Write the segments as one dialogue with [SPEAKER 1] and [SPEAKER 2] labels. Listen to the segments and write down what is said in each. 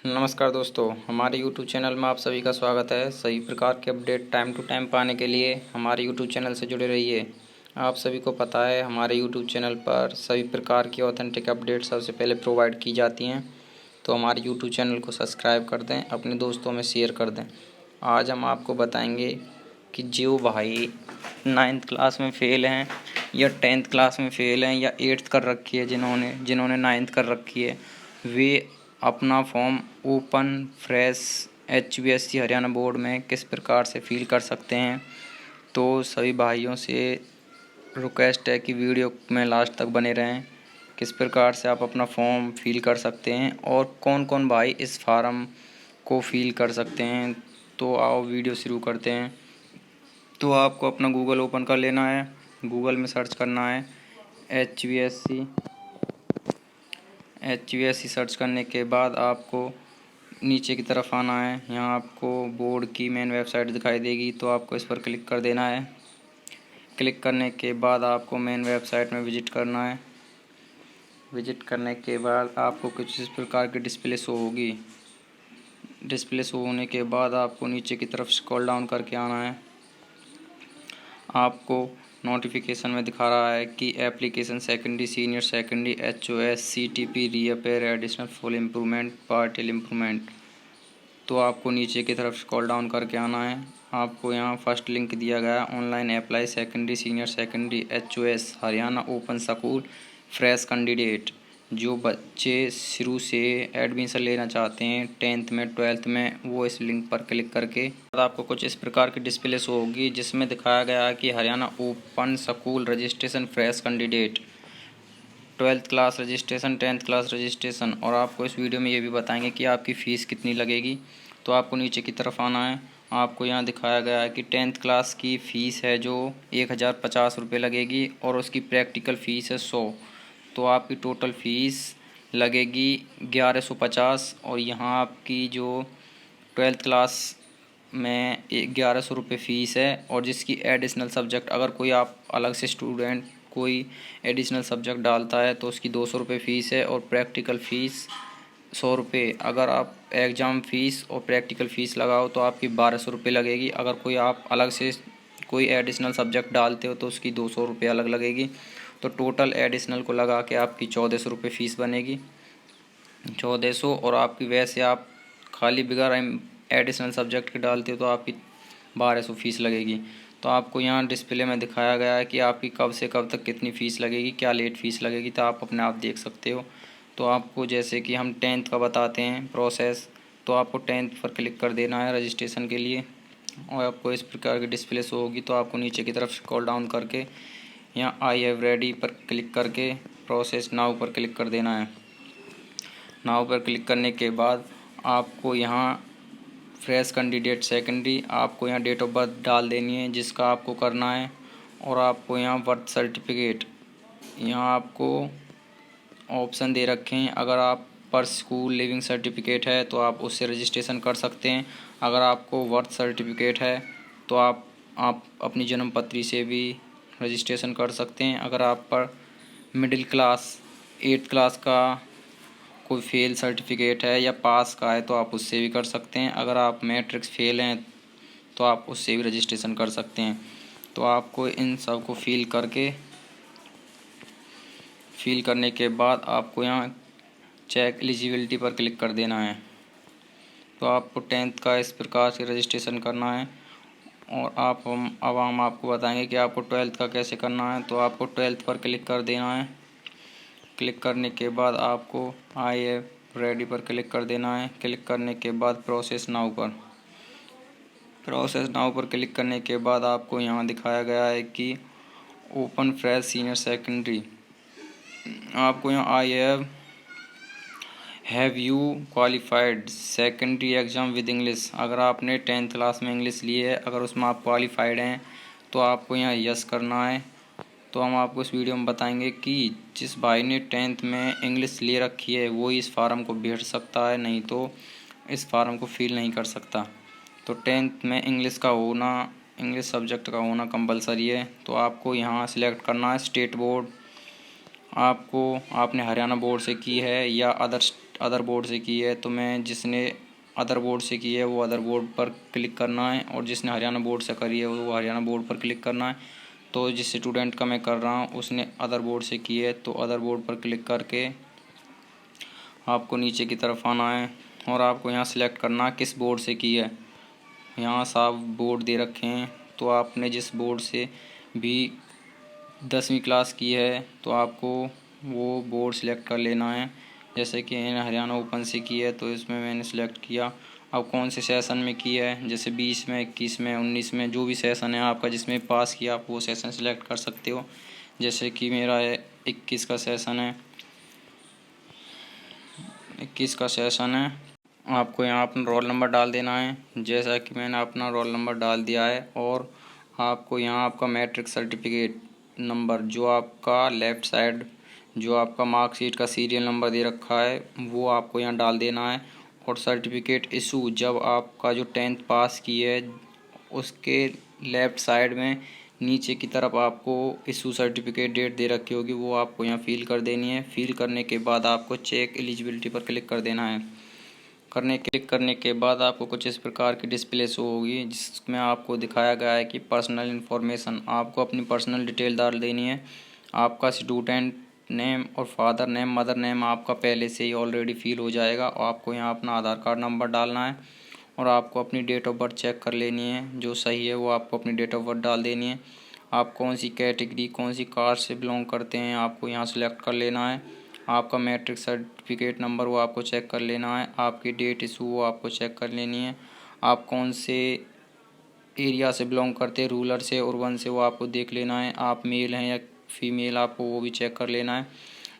[SPEAKER 1] नमस्कार दोस्तों, हमारे YouTube चैनल में आप सभी का स्वागत है। सभी प्रकार के अपडेट टाइम टू टाइम पाने के लिए हमारे YouTube चैनल से जुड़े रहिए। आप सभी को पता है हमारे YouTube चैनल पर सभी प्रकार की ऑथेंटिक अपडेट सबसे पहले प्रोवाइड की जाती हैं, तो हमारे YouTube चैनल को सब्सक्राइब कर दें, अपने दोस्तों में शेयर कर दें। आज हम आपको बताएंगे कि जो भाई 9th क्लास में फ़ेल हैं या 10th क्लास में फ़ेल हैं या 8th कर रखी है, जिन्होंने 9th कर रखी है, वे अपना form open fresh HBSC Haryana board में किस प्रकार से फिल कर सकते हैं। तो सभी भाइयों से रिक्वेस्ट है कि वीडियो में लास्ट तक बने रहें। किस प्रकार से आप अपना फॉर्म फिल कर सकते हैं और कौन कौन भाई इस फार्म को फिल कर सकते हैं। तो आओ वीडियो शुरू करते हैं। तो आपको अपना गूगल ओपन कर लेना है। गूगल में सर्च करना है HBSC सर्च करने के बाद आपको नीचे की तरफ आना है। यहाँ आपको बोर्ड की मेन वेबसाइट दिखाई देगी, तो आपको इस पर क्लिक कर देना है। क्लिक करने के बाद आपको मेन वेबसाइट में विजिट करना है। विजिट करने के बाद आपको कुछ इस प्रकार की डिस्प्ले शो होगी। डिस्प्ले शो होने के बाद आपको नीचे की तरफ स्क्रॉल डाउन करके आना है। आपको नोटिफिकेशन में दिखा रहा है कि application secondary senior secondary HOS CTP reappear additional full improvement partial improvement. तो आपको नीचे की तरफ स्क्रॉल डाउन करके आना है। आपको यहाँ फर्स्ट लिंक दिया गया है, online apply secondary senior secondary HOS Haryana open school fresh candidate. जो बच्चे शुरू से एडमिशन लेना चाहते हैं 10th में 12th में, वो इस लिंक पर क्लिक करके आपको कुछ इस प्रकार की डिस्प्ले शो होगी, जिसमें दिखाया गया है कि Haryana open school registration fresh candidate 12th class registration 10th class registration. और आपको इस वीडियो में ये भी बताएंगे कि आपकी फ़ीस कितनी लगेगी। तो आपको नीचे की तरफ आना है। आपको यहाँ दिखाया गया है कि 10th क्लास की फ़ीस है जो 1050 रुपये लगेगी और उसकी प्रैक्टिकल फ़ीस है 100। तो आपकी टोटल फ़ीस लगेगी 1150। और यहाँ आपकी जो 12th क्लास में 1100 रुपये फ़ीस है। और जिसकी एडिशनल सब्जेक्ट, अगर कोई आप अलग से स्टूडेंट कोई एडिशनल सब्जेक्ट डालता है तो उसकी 200 रुपये फ़ीस है और प्रैक्टिकल फ़ीस 100 रुपये। अगर आप एग्ज़ाम फ़ीस और प्रैक्टिकल फ़ीस लगाओ तो आपकी 1200 रुपये लगेगी। अगर कोई आप अलग से कोई एडिशनल सब्जेक्ट डालते हो तो उसकी 200 रुपये अलग लगेगी। तो टोटल एडिशनल को लगा के आपकी 1400 रुपये फ़ीस बनेगी, 1400। और आपकी वैसे आप खाली बगैर एडिशनल सब्जेक्ट के डालते हो तो आपकी 1200 फ़ीस लगेगी। तो आपको यहाँ डिस्प्ले में दिखाया गया है कि आपकी कब से कब तक कितनी फ़ीस लगेगी, क्या लेट फ़ीस लगेगी, तो आप अपने आप देख सकते हो। तो आपको जैसे कि हम 10th का बताते हैं प्रोसेस, तो आपको 10th पर क्लिक कर देना है रजिस्ट्रेशन के लिए। और आपको इस प्रकार की डिस्प्ले शो होगी। तो आपको नीचे की तरफ स्क्रॉल डाउन करके यहाँ आई हैव रेडी पर क्लिक करके प्रोसेस नाउ पर क्लिक कर देना है। नाउ पर क्लिक करने के बाद आपको यहाँ फ्रेश कैंडिडेट सेकेंडरी, आपको यहाँ डेट ऑफ बर्थ डाल देनी है जिसका आपको करना है। और आपको यहाँ बर्थ सर्टिफिकेट, यहाँ आपको ऑप्शन दे रखे हैं। अगर आप पर स्कूल लिविंग सर्टिफिकेट है तो आप उससे रजिस्ट्रेशन कर सकते हैं। अगर आपको बर्थ सर्टिफिकेट है तो आप अपनी जन्म पत्री से भी रजिस्ट्रेशन कर सकते हैं। अगर आप पर मिडिल क्लास 8th क्लास का कोई फेल सर्टिफिकेट है या पास का है तो आप उससे भी कर सकते हैं। अगर आप मैट्रिक्स फेल हैं तो आप उससे भी रजिस्ट्रेशन कर सकते हैं। तो आपको इन सब को फिल करने के बाद आपको यहाँ चेक एलिजिबिलिटी पर क्लिक कर देना है। तो आपको 10th का इस प्रकार से रजिस्ट्रेशन करना है। और अब हम आपको बताएंगे कि आपको 12th का कैसे करना है। तो आपको 12th पर क्लिक कर देना है। क्लिक करने के बाद आपको आई एम रेडी पर क्लिक कर देना है। क्लिक करने के बाद प्रोसेस नाउ पर क्लिक करने के बाद आपको यहाँ दिखाया गया है कि ओपन फ्रेश सीनियर सेकेंडरी। आपको यहाँ I have you qualified secondary exam with English. अगर आपने 10th क्लास में इंग्लिश ली है, अगर उसमें आप क्वालिफाइड हैं तो आपको यहाँ यस करना है। तो हम आपको इस वीडियो में बताएंगे कि जिस भाई ने 10th में इंग्लिश ले रखी है वो इस फार्म को भर सकता है, नहीं तो इस फार्म को फिल नहीं कर सकता। तो 10th में इंग्लिश सब्जेक्ट का होना कंपलसरी है। तो आपको यहाँ सिलेक्ट करना है स्टेट बोर्ड, आपने हरियाणा बोर्ड से की है या अदर अदर बोर्ड से की है, तो मैं जिसने अदर बोर्ड से की है वो अदर बोर्ड पर क्लिक करना है, और जिसने हरियाणा बोर्ड से करी है वो हरियाणा बोर्ड पर क्लिक करना है। तो जिस स्टूडेंट का मैं कर रहा हूँ उसने अदर बोर्ड से की है, तो अदर बोर्ड पर क्लिक करके आपको नीचे की तरफ आना है और आपको यहाँ सेलेक्ट करना किस बोर्ड से की है। यहाँ साफ बोर्ड दे रखे हैं, तो आपने जिस बोर्ड से भी 10वीं क्लास की है तो आपको वो बोर्ड सेलेक्ट कर लेना है। जैसे कि मैंने हरियाणा ओपन से की है तो इसमें मैंने सेलेक्ट किया। अब कौन से सेशन में की है, जैसे 20 में, 21 में, 19 में, जो भी सेशन है आपका जिसमें पास किया आप वो सेशन सेलेक्ट कर सकते हो। जैसे कि मेरा 21 का सेशन है, 21 का सेशन है। आपको यहाँ अपना रोल नंबर डाल देना है, जैसा कि मैंने अपना रोल नंबर डाल दिया है। और आपको यहाँ आपका मैट्रिक सर्टिफिकेट नंबर, जो आपका लेफ़्ट साइड जो आपका मार्कशीट का सीरियल नंबर दे रखा है वो आपको यहाँ डाल देना है। और सर्टिफिकेट इशू, जब आपका जो 10th पास की है उसके लेफ़्ट साइड में नीचे की तरफ आपको इशू सर्टिफिकेट डेट दे रखी होगी, वो आपको यहाँ फिल कर देनी है। फिल करने के बाद आपको चेक एलिजिबिलिटी पर क्लिक कर देना है। क्लिक करने के बाद आपको कुछ इस प्रकार की डिस्प्ले शो होगी, जिसमें आपको दिखाया गया है कि पर्सनल इन्फॉर्मेशन, आपको अपनी पर्सनल डिटेल डाल देनी है। आपका स्टूडेंट नेम और फादर नेम, मदर नेम आपका पहले से ही ऑलरेडी फिल हो जाएगा। और आपको यहाँ अपना आधार कार्ड नंबर डालना है और आपको अपनी डेट ऑफ बर्थ चेक कर लेनी है, जो सही है वो आपको अपनी डेट ऑफ बर्थ डाल देनी है। आप कौन सी कैटेगरी, कौन सी कास्ट से बिलोंग करते हैं आपको यहाँ सेलेक्ट कर लेना है। आपका मैट्रिक सर्टिफिकेट नंबर वो आपको चेक कर लेना है। आपकी डेट इशू वो आपको चेक कर लेनी है। आप कौन से एरिया से बिलोंग करते हैं, रूरल से, अर्बन से, वो आपको देख लेना है। आप मेल हैं या फीमेल आपको वो भी चेक कर लेना है।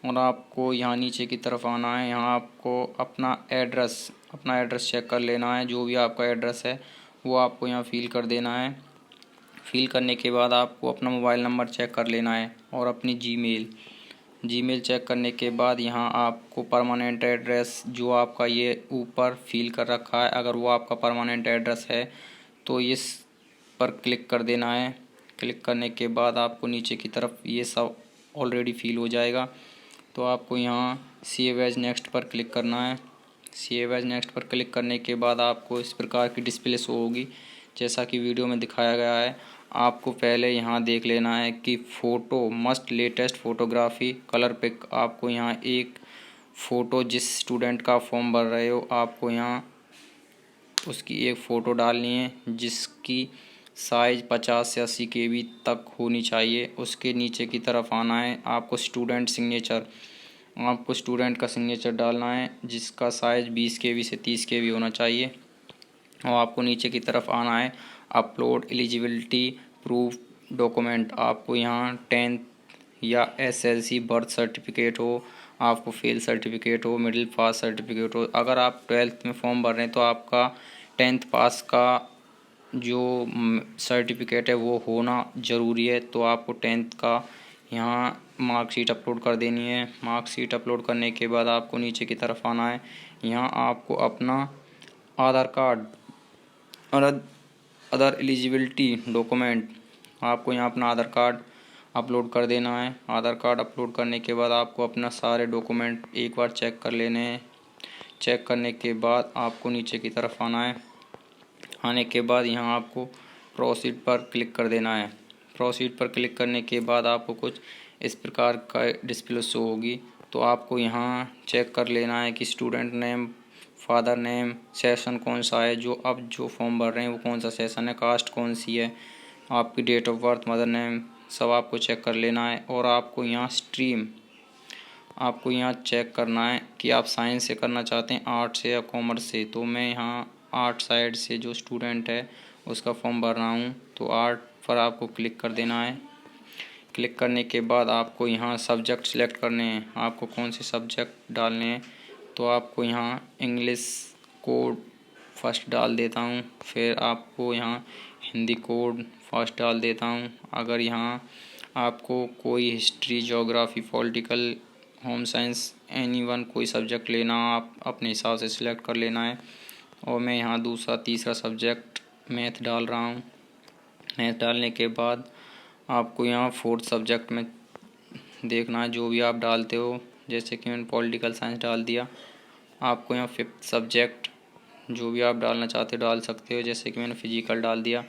[SPEAKER 1] और आपको यहाँ नीचे की तरफ आना है, यहाँ आपको अपना एड्रेस चेक कर लेना है। जो भी आपका एड्रेस है वो आपको यहाँ फिल कर देना है। फिल करने के बाद आपको अपना मोबाइल नंबर चेक कर लेना है और अपनी जीमेल चेक करने के बाद यहाँ आपको परमानेंट एड्रेस जो आपका ये ऊपर फिल कर रखा है, अगर वो आपका परमानेंट एड्रेस है तो इस पर क्लिक कर देना है। क्लिक करने के बाद आपको नीचे की तरफ ये सब ऑलरेडी फिल हो जाएगा। तो आपको यहाँ सेव एज नेक्स्ट पर क्लिक करना है। सेव एज नेक्स्ट पर क्लिक करने के बाद आपको इस प्रकार की डिस्प्ले शो होगी, जैसा कि वीडियो में दिखाया गया है। आपको पहले यहाँ देख लेना है कि photo must latest photography colour pic, आपको यहाँ एक फ़ोटो जिस स्टूडेंट का फॉर्म भर रहे हो आपको यहाँ उसकी एक फ़ोटो डालनी है, जिसकी साइज़ 50 से 80 KB तक होनी चाहिए। उसके नीचे की तरफ आना है, आपको स्टूडेंट का सिग्नेचर डालना है, जिसका साइज़ 20 KB से 30 KB होना चाहिए। और आपको नीचे की तरफ आना है, अपलोड एलिजिबिलिटी प्रूफ डॉक्यूमेंट, आपको यहाँ 10th या SLC बर्थ सर्टिफिकेट हो, आपको फेल सर्टिफिकेट हो, मिडिल पास सर्टिफिकेट हो। अगर आप 12th में फॉर्म भर रहे हैं तो आपका 10th पास का जो सर्टिफिकेट है वो होना ज़रूरी है। तो आपको 10th का यहाँ मार्कशीट अपलोड कर देनी है। मार्कशीट अपलोड करने के बाद आपको नीचे की तरफ आना है, यहाँ आपको अपना आधार कार्ड और अदर एलिजिबिलिटी डॉक्यूमेंट, आपको यहाँ अपना आधार कार्ड अपलोड कर देना है। आधार कार्ड अपलोड करने के बाद आपको अपना सारे डॉक्यूमेंट एक बार चेक कर लेने हैं। चेक करने के बाद आपको नीचे की तरफ आना है। आने के बाद यहाँ आपको प्रोसीड पर क्लिक कर देना है। प्रोसीड पर क्लिक करने के बाद आपको कुछ इस प्रकार का डिस्प्ले शो होगी। तो आपको यहाँ चेक कर लेना है कि student name, father name, session कौन सा है, जो अब जो फॉर्म भर रहे हैं वो कौन सा सेशन है, कास्ट कौन सी है, आपकी date of birth, mother name, सब आपको चेक कर लेना है। और आपको यहाँ स्ट्रीम आपको यहाँ चेक करना है कि आप साइंस से करना चाहते हैं, आर्ट से या कॉमर्स से। तो मैं यहाँ आर्ट साइड से जो स्टूडेंट है उसका फॉर्म भर रहा हूँ, तो आर्ट पर आपको क्लिक कर देना है। क्लिक करने के बाद आपको यहाँ सब्जेक्ट सेलेक्ट करने हैं, आपको कौन से सब्जेक्ट डालने हैं। तो आपको यहाँ इंग्लिश कोड फर्स्ट डाल देता हूँ, फिर आपको यहाँ हिंदी कोड फर्स्ट डाल देता हूँ। अगर यहाँ आपको कोई history, geography, political, home science, anyone कोई सब्जेक्ट लेना आप अपने हिसाब से सिलेक्ट कर लेना है। और मैं यहाँ दूसरा तीसरा सब्जेक्ट मैथ डाल रहा हूँ। मैथ डालने के बाद आपको यहाँ फोर्थ सब्जेक्ट में देखना है जो भी आप डालते हो, जैसे कि मैंने पॉलिटिकल साइंस डाल दिया। आपको यहाँ 5th सब्जेक्ट जो भी आप डालना चाहते हो डाल सकते हो, जैसे कि मैंने फिजिकल डाल दिया।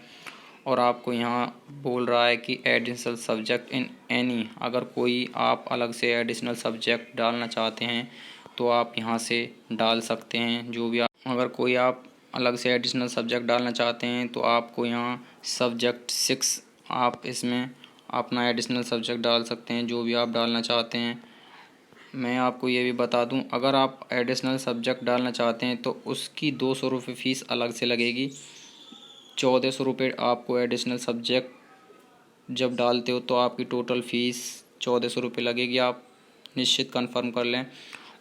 [SPEAKER 1] और आपको यहाँ बोल रहा है कि एडिशनल सब्जेक्ट इन एनी, अगर कोई आप अलग से एडिशनल सब्जेक्ट डालना चाहते हैं तो आप यहाँ से डाल सकते हैं। जो भी अगर कोई आप अलग से एडिशनल सब्जेक्ट डालना चाहते हैं तो आपको यहाँ सब्जेक्ट 6 आप इसमें अपना एडिशनल सब्जेक्ट डाल सकते हैं, जो भी आप डालना चाहते हैं। मैं आपको ये भी बता दूं, अगर आप एडिशनल सब्जेक्ट डालना चाहते हैं तो उसकी 200 रुपये फ़ीस अलग से लगेगी। 1400 रुपये आपको एडिशनल सब्जेक्ट जब डालते हो तो आपकी टोटल फ़ीस 1400 रुपये लगेगी। आप निश्चित कंफर्म कर लें।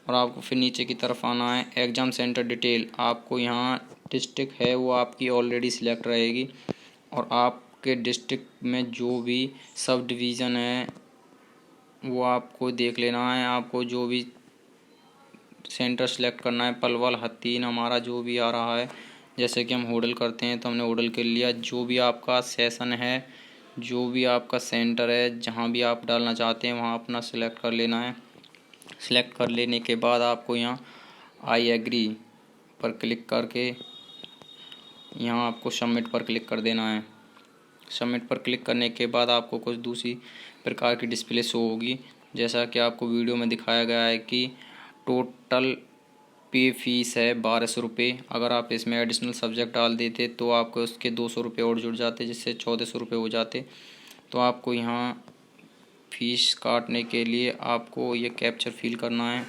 [SPEAKER 1] और आपको फिर नीचे की तरफ आना है, एग्ज़ाम सेंटर डिटेल। आपको यहाँ डिस्ट्रिक्ट है वो आपकी ऑलरेडी सिलेक्ट रहेगी, और आपके डिस्ट्रिक्ट में जो भी सब डिवीज़न है वो आपको देख लेना है। आपको जो भी सेंटर सेलेक्ट करना है, पलवल, हथीन हमारा जो भी आ रहा है, जैसे कि हम होडल करते हैं तो हमने होडल के लिया। जो भी आपका सेशन है, जो भी आपका सेंटर है, जहाँ भी आप डालना चाहते हैं वहाँ अपना सेलेक्ट कर लेना है। सेलेक्ट कर लेने के बाद आपको यहाँ आई एग्री पर क्लिक करके यहाँ आपको सबमिट पर क्लिक कर देना है। सबमिट पर क्लिक करने के बाद आपको कुछ दूसरी प्रकार की डिस्प्ले शो होगी, जैसा कि आपको वीडियो में दिखाया गया है कि टोटल पे फीस है 1200 रुपये। अगर आप इसमें एडिशनल सब्जेक्ट डाल देते तो आपको उसके 200 रुपये और जुड़ जाते, जिससे 1400 रुपये हो जाते। तो आपको यहाँ फीस काटने के लिए आपको ये कैप्चर फिल करना है।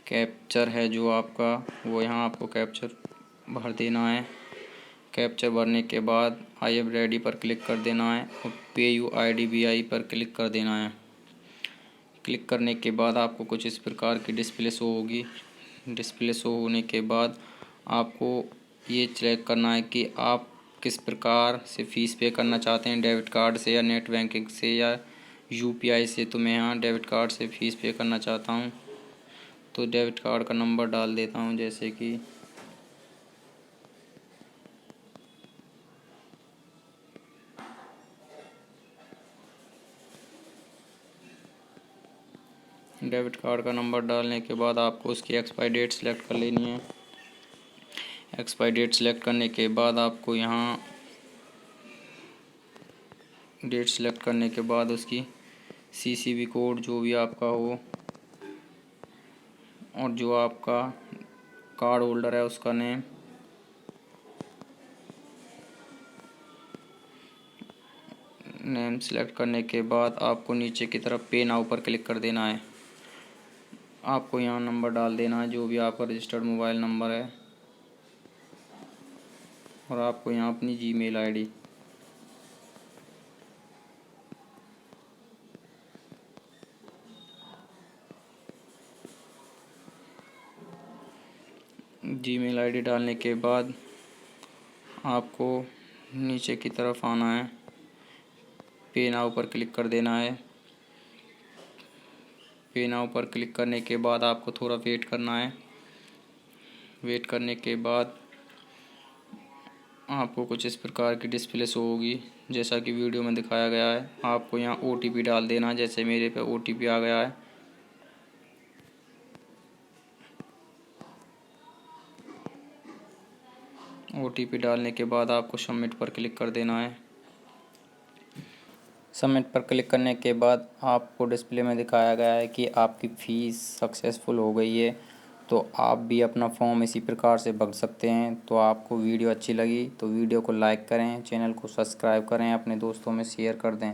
[SPEAKER 1] कैप्चर है जो आपका, वो यहाँ आपको कैप्चर भर देना है। कैप्चर भरने के बाद आई एम रेडी पर क्लिक कर देना है और पे यू IDBI पर क्लिक कर देना है। क्लिक करने के बाद आपको कुछ इस प्रकार की डिस्प्ले शो होगी। डिस्प्ले शो होने के बाद आपको ये चेक करना है कि आप किस प्रकार से फ़ीस पे करना चाहते हैं, डेबिट कार्ड से या नेट बैंकिंग से या UPI से। तो मैं यहाँ डेबिट कार्ड से फ़ीस पे करना चाहता हूँ, तो डेबिट कार्ड का नंबर डाल देता हूँ, जैसे कि डेबिट कार्ड का नंबर डालने के बाद आपको उसकी एक्सपायरी डेट सेलेक्ट कर लेनी है। एक्सपायरी डेट सेलेक्ट करने के बाद आपको यहाँ डेट सेलेक्ट करने के बाद उसकी CCV कोड जो भी आपका हो, और जो आपका कार्ड होल्डर है उसका नेम सेलेक्ट करने के बाद आपको नीचे की तरफ पे नाउ पर क्लिक कर देना है। आपको यहाँ नंबर डाल देना है जो भी आपका रजिस्टर्ड मोबाइल नंबर है, और आपको यहाँ अपनी जीमेल ID डालने के बाद आपको नीचे की तरफ आना है, पे नाउ पर क्लिक कर देना है। पे नाउ पर क्लिक करने के बाद आपको थोड़ा वेट करना है। वेट करने के बाद आपको कुछ इस प्रकार की डिस्प्ले शो होगी, जैसा कि वीडियो में दिखाया गया है। आपको यहाँ OTP डाल देना है, जैसे मेरे पे OTP आ गया है। OTP डालने के बाद आपको सबमिट पर क्लिक कर देना है। सबमिट पर क्लिक करने के बाद आपको डिस्प्ले में दिखाया गया है कि आपकी फ़ीस सक्सेसफुल हो गई है। तो आप भी अपना फॉर्म इसी प्रकार से भर सकते हैं। तो आपको वीडियो अच्छी लगी तो वीडियो को लाइक करें, चैनल को सब्सक्राइब करें, अपने दोस्तों में शेयर कर दें,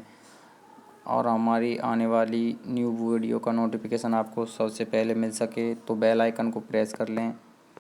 [SPEAKER 1] और हमारी आने वाली न्यू वीडियो का नोटिफिकेशन आपको सबसे पहले मिल सके तो बेल आइकन को प्रेस कर लें।